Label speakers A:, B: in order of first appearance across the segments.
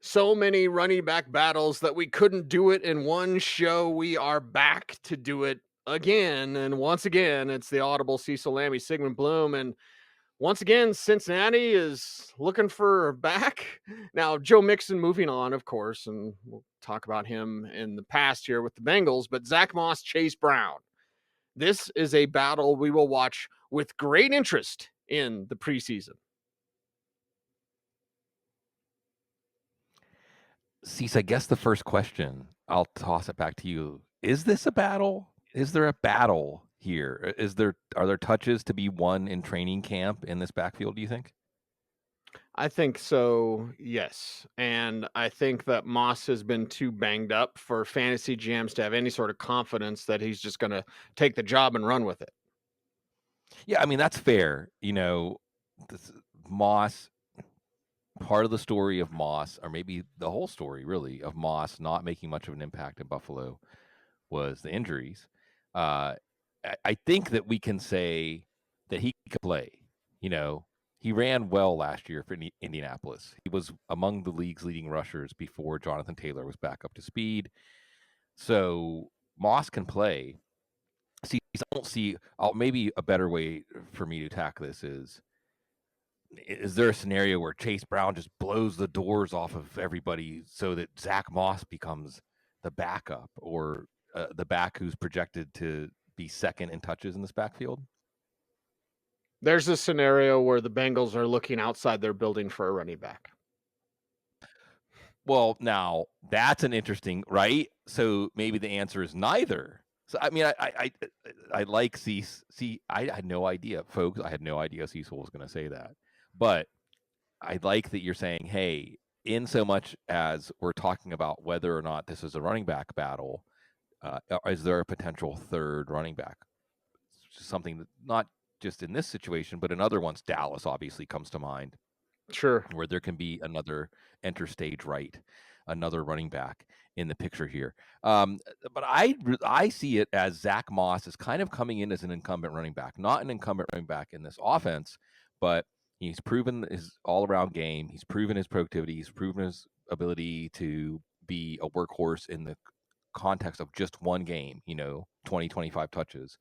A: So many running back battles that we couldn't do it in one show. We are back to do it again. And once again, it's the audible Cecil, Lammey, Sigmund, Bloom. And once again, Cincinnati is looking for back. Now, Joe Mixon moving on, of course, and we'll talk about him in the past here with the Bengals. But Zack Moss, Chase Brown. This is a battle we will watch with great interest in the preseason.
B: Cease, I guess the first question, I'll toss it back to you. Is this a battle? Is there a battle here? Are there touches to be won in training camp in this backfield, do you think?
A: I think so, yes. And I think that Moss has been too banged up for fantasy GMs to have any sort of confidence that he's just going to take the job and run with it.
B: Yeah, I mean, that's fair. Moss, part of the story of Moss, or maybe the whole story really, of Moss not making much of an impact in Buffalo was the injuries. I think that we can say that he could play. He ran well last year for Indianapolis. He was among the league's leading rushers before Jonathan Taylor was back up to speed. So Moss can play. See, I don't see. Maybe a better way for me to tackle this is there a scenario where Chase Brown just blows the doors off of everybody so that Zack Moss becomes the backup or the back who's projected to be second in touches in this backfield?
A: There's a scenario where the Bengals are looking outside their building for a running back.
B: Well, now that's an interesting, right? So maybe the answer is neither. So I mean, I like Cecil. See, I had no idea, folks. I had no idea Cecil was going to say that, but I like that you're saying, hey, in so much as we're talking about whether or not this is a running back battle, is there a potential third running back? Something that not just in this situation, but in other ones. Dallas obviously comes to mind.
A: Sure.
B: Where there can be another enter stage right, another running back in the picture here. But I see it as Zack Moss is kind of coming in as an incumbent running back, not an incumbent running back in this offense, but he's proven his all-around game. He's proven his productivity. He's proven his ability to be a workhorse in the context of just one game, 20, 25 touches.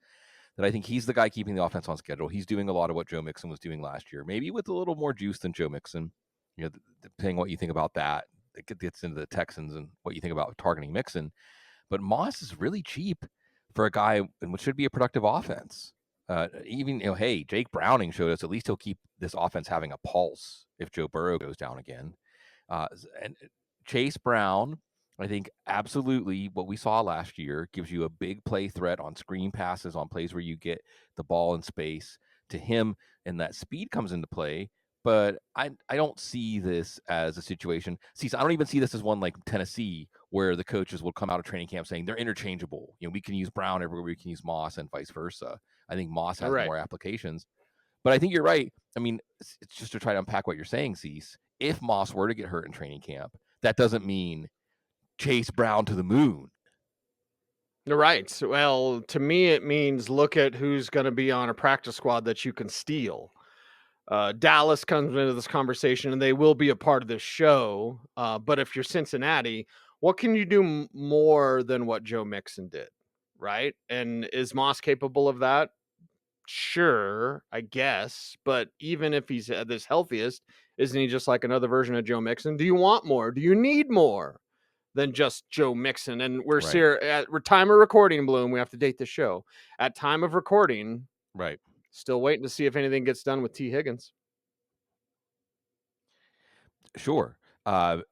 B: That I think he's the guy keeping the offense on schedule. He's doing a lot of what Joe Mixon was doing last year, maybe with a little more juice than Joe Mixon. Depending what you think about that, it gets into the Texans and what you think about targeting Mixon. But Moss is really cheap for a guy in what should be a productive offense. Even, hey, Jake Browning showed us at least he'll keep this offense having a pulse if Joe Burrow goes down again. And Chase Brown, I think absolutely what we saw last year gives you a big play threat on screen passes, on plays where you get the ball in space to him, and that speed comes into play. But I don't see this as a situation. See, I don't even see this as one like Tennessee, where the coaches will come out of training camp saying they're interchangeable. We can use Brown everywhere, we can use Moss, and vice versa. I think Moss has
A: Right.
B: more applications. But I think you're right. I mean, it's just to try to unpack what you're saying, Cease. If Moss were to get hurt in training camp, that doesn't mean Chase Brown to the moon.
A: Right. Well, to me, it means look at who's going to be on a practice squad that you can steal. Dallas comes into this conversation and they will be a part of this show. But if you're Cincinnati, what can you do more than what Joe Mixon did? Right. And is Moss capable of that? Sure, I guess. But even if he's at his healthiest, isn't he just like another version of Joe Mixon? Do you want more? Do you need more than just Joe Mixon? And we're
B: Right.
A: here at time of recording, Bloom. We have to date the show. At time of recording,
B: Right.
A: still waiting to see if anything gets done with T. Higgins.
B: Sure. But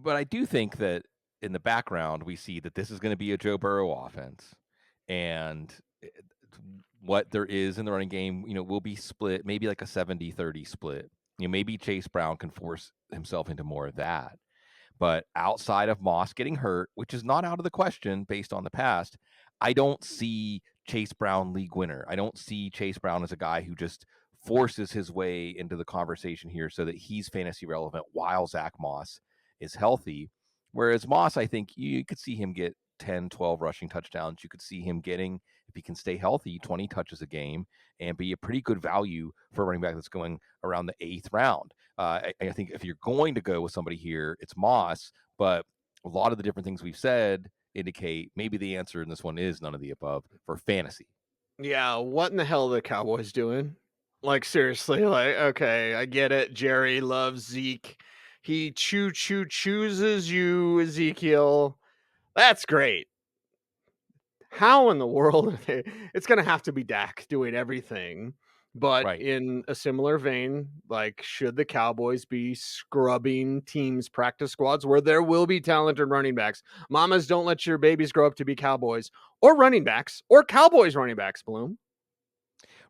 B: I do think that in the background, we see that this is going to be a Joe Burrow offense. And what there is in the running game, will be split, maybe like a 70-30 split. Maybe Chase Brown can force himself into more of that. But outside of Moss getting hurt, which is not out of the question based on the past, I don't see Chase Brown league winner. I don't see Chase Brown as a guy who just forces his way into the conversation here so that he's fantasy relevant while Zack Moss is healthy. Whereas Moss, I think you could see him get 10, 12 rushing touchdowns. You could see him getting, if he can stay healthy, 20 touches a game and be a pretty good value for a running back that's going around the 8th round. I think if you're going to go with somebody here, it's Moss, but a lot of the different things we've said indicate maybe the answer in this one is none of the above for fantasy.
A: Yeah, what in the hell are the Cowboys doing? Like, seriously, like, okay, I get it. Jerry loves Zeke. He chooses you, Ezekiel. That's great. How in the world are they? It's gonna have to be Dak doing everything. But
B: Right.
A: in a similar vein, like, should the Cowboys be scrubbing teams' practice squads where there will be talented running backs? Mamas, don't let your babies grow up to be Cowboys or running backs or Cowboys running backs, Bloom.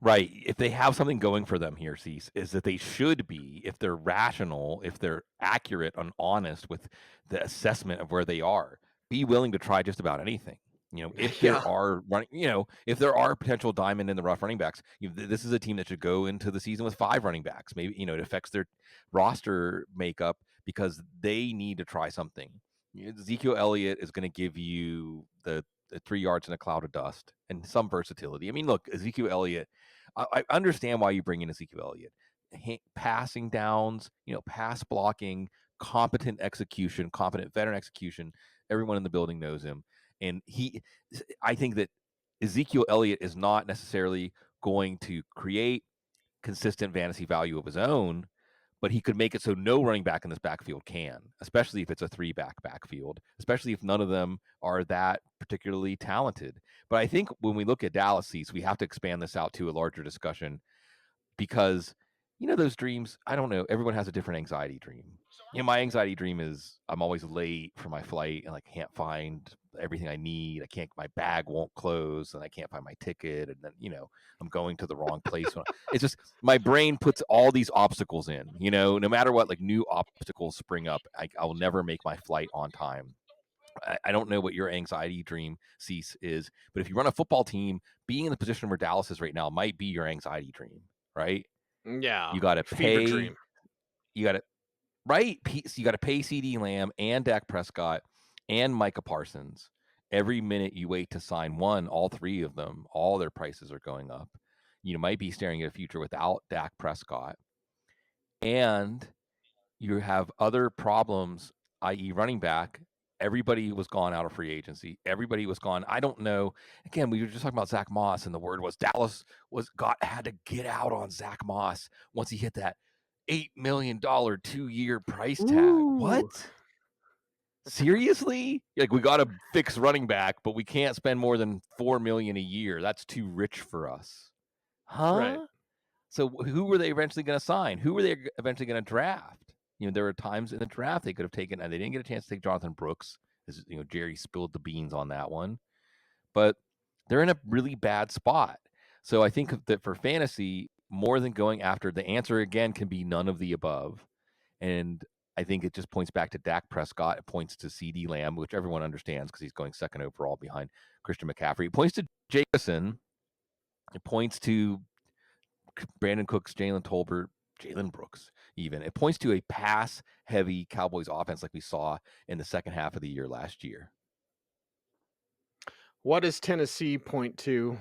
B: Right. If they have something going for them here, Cease, is that they should be, if they're rational, if they're accurate and honest with the assessment of where they are, be willing to try just about anything. If
A: Yeah.
B: there are running, if there are potential diamond in the rough running backs, this is a team that should go into the season with 5 running backs. Maybe, it affects their roster makeup because they need to try something. Ezekiel Elliott is going to give you the 3 yards in a cloud of dust and some versatility. I mean, look, Ezekiel Elliott, I understand why you bring in Ezekiel Elliott. Passing downs, pass blocking, competent execution, competent veteran execution. Everyone in the building knows him. And I think that Ezekiel Elliott is not necessarily going to create consistent fantasy value of his own, but he could make it so no running back in this backfield can, especially if it's a 3-back backfield, especially if none of them are that particularly talented. But I think when we look at Dallas seats, we have to expand this out to a larger discussion because those dreams, I don't know, everyone has a different anxiety dream. My anxiety dream is I'm always late for my flight and I can't find everything I need. My bag won't close and I can't find my ticket. And then, I'm going to the wrong place. It's just my brain puts all these obstacles in, no matter what, like new obstacles spring up. I'll never make my flight on time. I don't know what your anxiety dream, Cease, is, but if you run a football team, being in the position where Dallas is right now might be your anxiety dream, right?
A: Yeah.
B: You got to
A: Fever
B: pay,
A: dream.
B: you got to, right? You got to pay CD Lamb and Dak Prescott and Micah Parsons. Every minute you wait to sign one, all 3 of them, all their prices are going up. You might be staring at a future without Dak Prescott. And you have other problems, i.e., running back. Everybody was gone out of free agency. Everybody was gone. I don't know. Again, we were just talking about Zack Moss, and the word was Dallas had to get out on Zack Moss once he hit that $8 million 2-year price tag.
A: Ooh.
B: What? Seriously? Like, we got to fix running back, but we can't spend more than $4 million a year. That's too rich for us.
A: Right.
B: Huh? So who were they eventually going to sign? Who were they eventually going to draft? There were times in the draft they could have taken, and they didn't get a chance to take Jonathan Brooks. As Jerry spilled the beans on that one, but they're in a really bad spot. So I think that for fantasy, more than going after, the answer again can be none of the above. And I think it just points back to Dak Prescott. It points to CD Lamb, which everyone understands because he's going second overall behind Christian McCaffrey. It points to Jason. It points to Brandon Cooks, Jalen Tolbert, Jalen Brooks, even. It points to a pass-heavy Cowboys offense like we saw in the second half of the year last year.
A: What does Tennessee point to?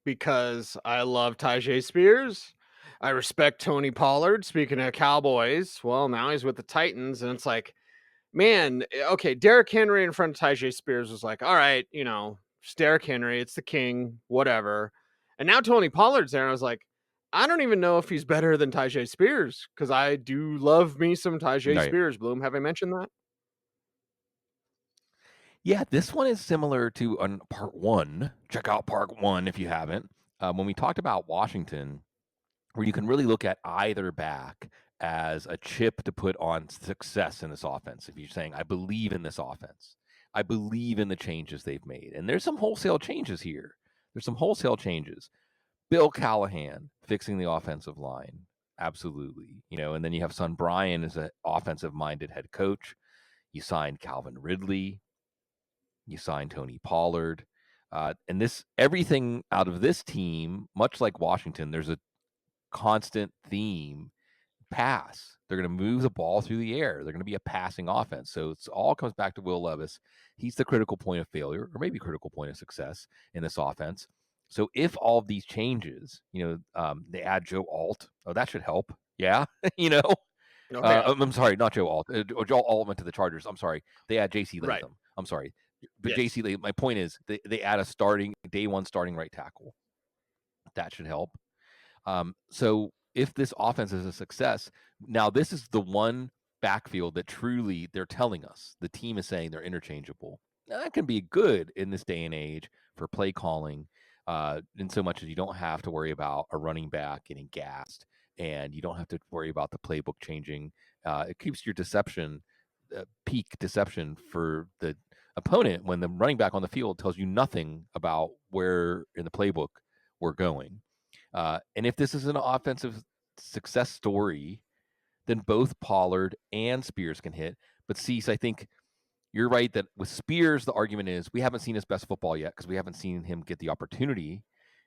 A: Because I love Tajay Spears. I respect Tony Pollard. Speaking of Cowboys, well, now he's with the Titans, and it's like, man, okay, Derrick Henry in front of Tajay Spears was like, all right, it's Derrick Henry, it's the king, whatever. And now Tony Pollard's there, and I was like, I don't even know if he's better than Tajay Spears because I do love me some Tajay
B: Right.
A: Spears. Bloom, have I mentioned that?
B: Yeah, this one is similar to part 1. Check out part 1 if you haven't. When we talked about Washington, where you can really look at either back as a chip to put on success in this offense. If you're saying, I believe in this offense, I believe in the changes they've made. And there's some wholesale changes here. There's some wholesale changes. Bill Callahan fixing the offensive line. Absolutely. And then you have son Brian as an offensive minded head coach. You signed Calvin Ridley. You signed Tony Pollard. And everything out of this team, much like Washington, there's a constant theme: pass. They're going to move the ball through the air. They're going to be a passing offense. So it all comes back to Will Levis. He's the critical point of failure, or maybe critical point of success in this offense. So if all of these changes, they add Joe Alt, that should help. Yeah, you know,
A: Okay.
B: I'm sorry, not Joe Alt. Joe Alt went to the Chargers. I'm sorry. They had J.C.
A: Right.
B: Latham. I'm sorry. But
A: Yes.
B: J.C. Latham, my point is they add a starting day one starting right tackle. That should help. So if this offense is a success, now this is the one backfield that truly they're telling us the team is saying they're interchangeable. Now, that can be good in this day and age for play calling, in so much as you don't have to worry about a running back getting gassed, and you don't have to worry about the playbook changing. It keeps your peak deception for the opponent when the running back on the field tells you nothing about where in the playbook we're going. And if this is an offensive success story, then both Pollard and Spears can hit. But Cease, I think you're right that with Spears, the argument is we haven't seen his best football yet because we haven't seen him get the opportunity.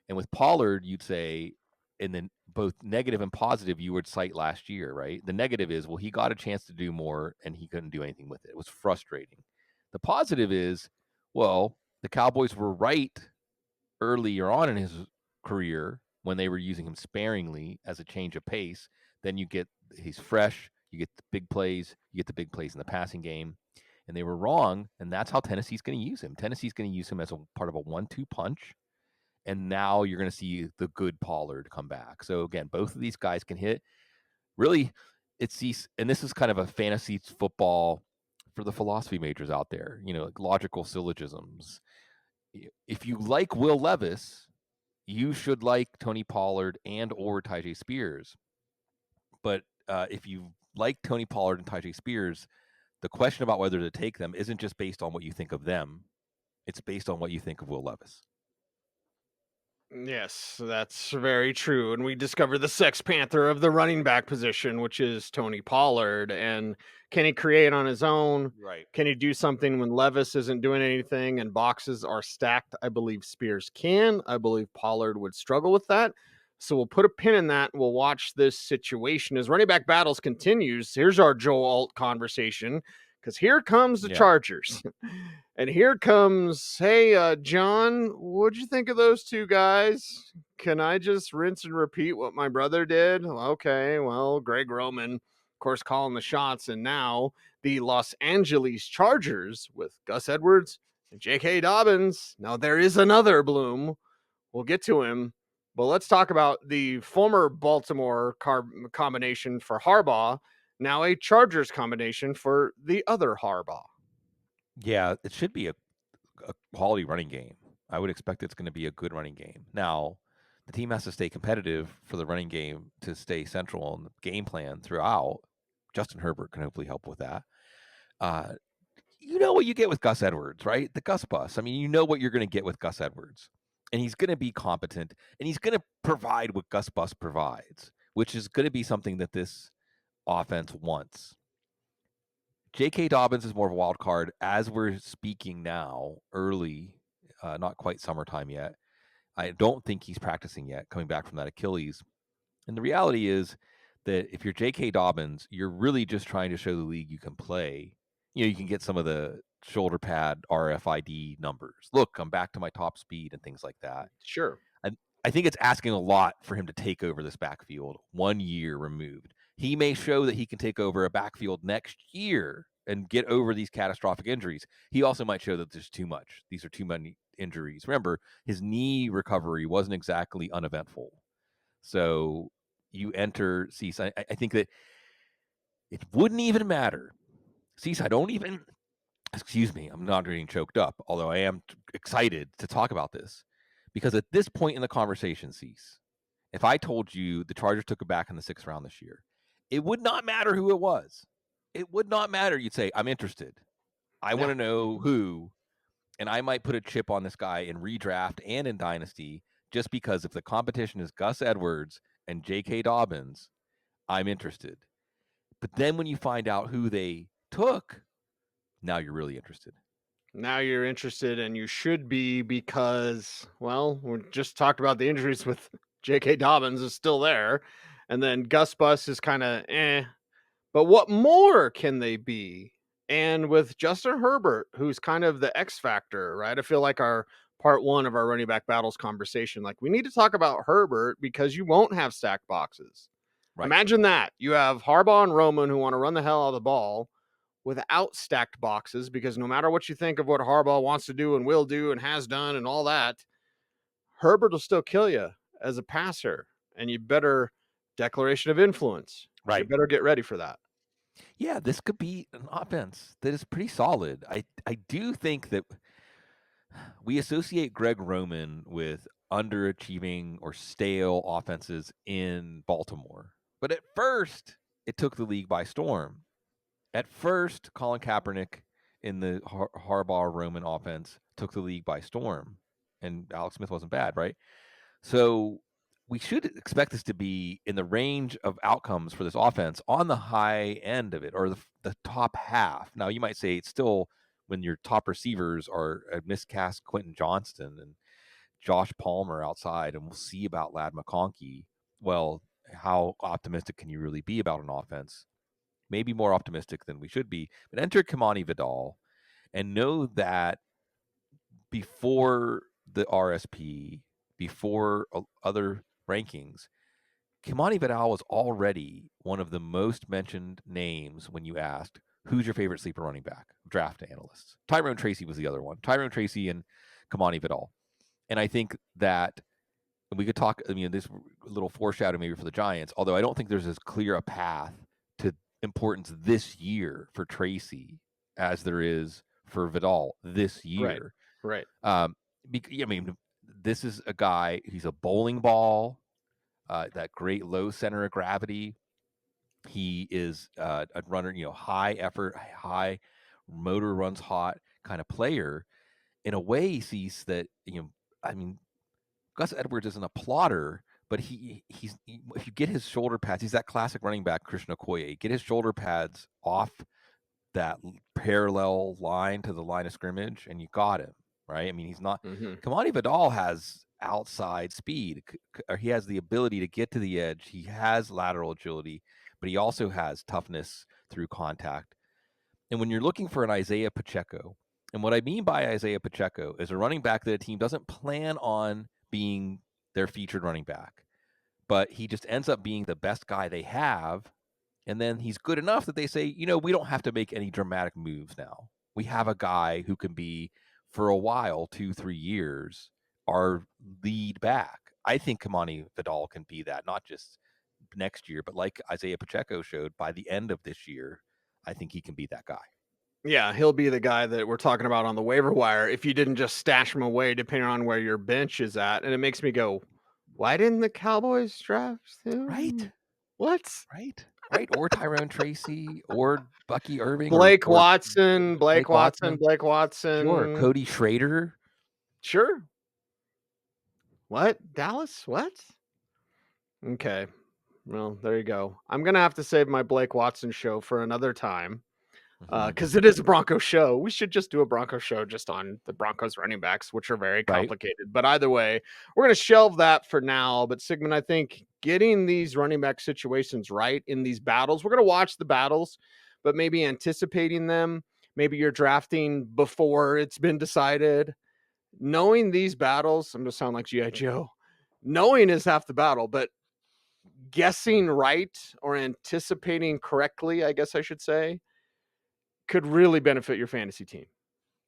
B: And with Pollard, you'd say, and then both negative and positive, you would cite last year, right? The negative is, well, he got a chance to do more and he couldn't do anything with it. It was frustrating. The positive is, well, the Cowboys were right earlier on in his career when they were using him sparingly as a change of pace. Then he's fresh, you get the big plays, you get the big plays in the passing game. And they were wrong, and that's how Tennessee's going to use him. Tennessee's going to use him as a part of a 1-2 punch. And now you're going to see the good Pollard come back. So again, both of these guys can hit. Really, and this is kind of a fantasy football for the philosophy majors out there, like logical syllogisms. If you like Will Levis, you should like Tony Pollard and or Tyjae Spears. But if you like Tony Pollard and Tyjae Spears, the question about whether to take them isn't just based on what you think of them. It's based on what you think of Will Levis.
A: Yes, that's very true. And we discovered the Sex Panther of the running back position, which is Tony Pollard. And can he create on his own?
B: Right.
A: Can he do something when Levis isn't doing anything and boxes are stacked? I believe Spears can. I believe Pollard would struggle with that. So we'll put a pin in that. We'll watch this situation as running back battles continues. Here's our Joe Alt conversation because here comes the Chargers. And here comes, hey, John, what'd you think of those two guys? Can I just rinse and repeat what my brother did? Okay, well, Greg Roman, of course, calling the shots. And now the Los Angeles Chargers with Gus Edwards and JK Dobbins. Now there is another Bloom. We'll get to him. But let's talk about the former Baltimore combination for Harbaugh, now a Chargers combination for the other Harbaugh.
B: Yeah, it should be a quality running game. I would expect it's going to be a good running game. Now, the team has to stay competitive for the running game to stay central in the game plan throughout. Justin Herbert can hopefully help with that. You know what you get with Gus Edwards, right? The Gus bus. I mean, you know what you're going to get with Gus Edwards. And he's going to be competent, and he's going to provide what Gus Bus provides, which is going to be something that this offense wants. JK Dobbins is more of a wild card as we're speaking now, early, not quite summertime yet. I don't think he's practicing yet, coming back from that Achilles. And the reality is that if you're JK Dobbins, you're really just trying to show the league you can play. You can get some of the shoulder pad RFID numbers. Look, I'm back to my top speed and things like that.
A: Sure.
B: I think it's asking a lot for him to take over this backfield 1 year removed. He may show that he can take over a backfield next year and get over these catastrophic injuries. He also might show that there's too much. These are too many injuries. Remember, his knee recovery wasn't exactly uneventful. So you enter Cease. I think that it wouldn't even matter. Cease, excuse me, I'm not getting choked up, although I am excited to talk about this. Because at this point in the conversation, Cease, if I told you the Chargers took it back in the 6th round this year, it would not matter who it was. It would not matter. You'd say, I'm interested. I want to know who, and I might put a chip on this guy in redraft and in Dynasty just because if the competition is Gus Edwards and J.K. Dobbins, I'm interested. But then when you find out who they took, now you're really interested.
A: Now you're interested, and you should be because, well, we just talked about the injuries with J.K. Dobbins is still there, and then Gus Bus is kind of But what more can they be? And with Justin Herbert, who's kind of the X factor, right? I feel like our part one of our running back battles conversation, like we need to talk about Herbert because you won't have stack boxes.
B: Right.
A: Imagine that. You have Harbaugh and Roman who want to run the hell out of the ball without stacked boxes, because no matter what you think of what Harbaugh wants to do and will do and has done and all that, Herbert will still kill you as a passer, and you better declaration of influence. You
B: Right.
A: better get ready for that.
B: Yeah, this could be an offense that is pretty solid. I do think that we associate Greg Roman with underachieving or stale offenses in Baltimore. But at first, it took the league by storm. At first, Colin Kaepernick in the Harbaugh Roman offense took the league by storm, and Alex Smith wasn't bad, right? So we should expect this to be in the range of outcomes for this offense on the high end of it, or the top half. Now, you might say it's still when your top receivers are a miscast Quentin Johnston and Josh Palmer outside, and we'll see about Ladd McConkey. Well, how optimistic can you really be about an offense? Maybe more optimistic than we should be. But enter Kamani Vidal and know that before the RSP, before other rankings, Kimani Vidal was already one of the most mentioned names when you asked, who's your favorite sleeper running back? Draft analysts. Tyrone Tracy was the other one. Tyrone Tracy and Kimani Vidal. And I think that we could talk, this little foreshadow maybe for the Giants, although I don't think there's as clear a path to importance this year for Tracy as there is for Vidal this year.
A: Right.
B: This is a guy, he's a bowling ball, that great low center of gravity. He is a runner, high effort, high motor runs hot kind of player. In a way, he sees that, Gus Edwards isn't a plotter, but if you get his shoulder pads, he's that classic running back, Christian Okoye. Get his shoulder pads off that parallel line to the line of scrimmage, and you got him, right? He's not. Kamani Vidal has outside speed. He has the ability to get to the edge. He has lateral agility, but he also has toughness through contact. And when you're looking for an Isaiah Pacheco, and what I mean by Isaiah Pacheco is a running back that a team doesn't plan on being their featured running back, but he just ends up being the best guy they have. And then he's good enough that they say, we don't have to make any dramatic moves now. We have a guy who can be, for a while, 2-3 years, our lead back. I think Kamani Vidal can be that, not just next year, but like Isaiah Pacheco showed, by the end of this year, I think he can be that guy.
A: Yeah, he'll be the guy that we're talking about on the waiver wire if you didn't just stash him away depending on where your bench is at. And it makes me go, why didn't the Cowboys draft him?
B: Right.
A: What?
B: Right. Or Tyrone Tracy or Bucky Irving
A: Blake
B: or
A: Watson.
B: Sure. Cody Schrader.
A: Sure. What? Dallas? What? Okay. Well, there you go. I'm going to have to save my Blake Watson show for another time. Because it is a Broncos show. We should just do a Broncos show just on the Broncos running backs, which are very complicated. Right. But either way, we're going to shelve that for now. But Sigmund, I think getting these running back situations right in these battles, we're going to watch the battles, but maybe anticipating them. Maybe you're drafting before it's been decided. Knowing these battles, I'm going to sound like G.I. Joe. Knowing is half the battle, but guessing right or anticipating correctly, I guess I should say, could really benefit your fantasy team.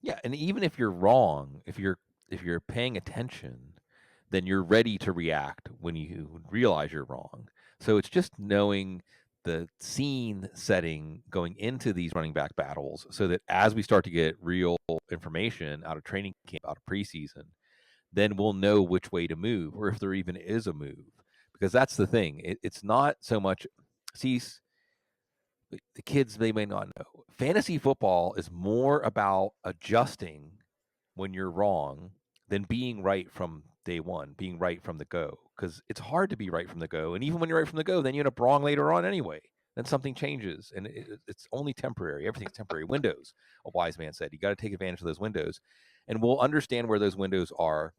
B: Yeah, and even if you're wrong, if you're paying attention, then you're ready to react when you realize you're wrong. So it's just knowing the scene setting going into these running back battles so that as we start to get real information out of training camp, out of preseason, then we'll know which way to move, or if there even is a move. Because that's the thing. It's not so much, the kids, they may not know. Fantasy football is more about adjusting when you're wrong than being right from day one, being right from the go. Because it's hard to be right from the go. And even when you're right from the go, then you end up wrong later on anyway. Then something changes, and it's only temporary. Everything's temporary. Windows, a wise man said. You got to take advantage of those windows. And we'll understand where those windows are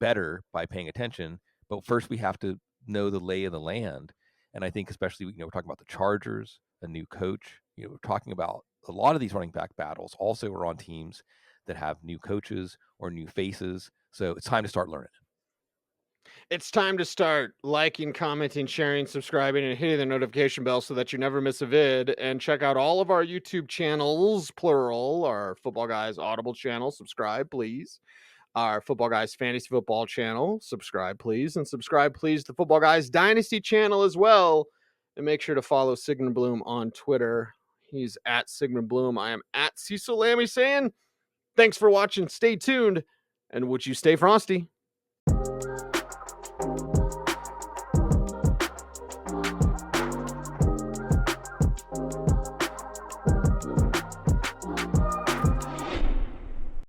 B: better by paying attention. But first, we have to know the lay of the land. And I think especially, we're talking about the Chargers, a new coach. We're talking about a lot of these running back battles also are on teams that have new coaches or new faces. So it's time to start learning.
A: It's time to start liking, commenting, sharing, subscribing, and hitting the notification bell so that you never miss a vid. And check out all of our YouTube channels, plural, our Football Guys Audible channel. Subscribe, please. Our Football Guys Fantasy Football channel. Subscribe, please. And subscribe, please, to Football Guys Dynasty channel as well. And make sure to follow Sigmund Bloom on Twitter. He's at Sigmund Bloom. I am at Cecil Lammey saying, thanks for watching. Stay tuned. And would you stay frosty?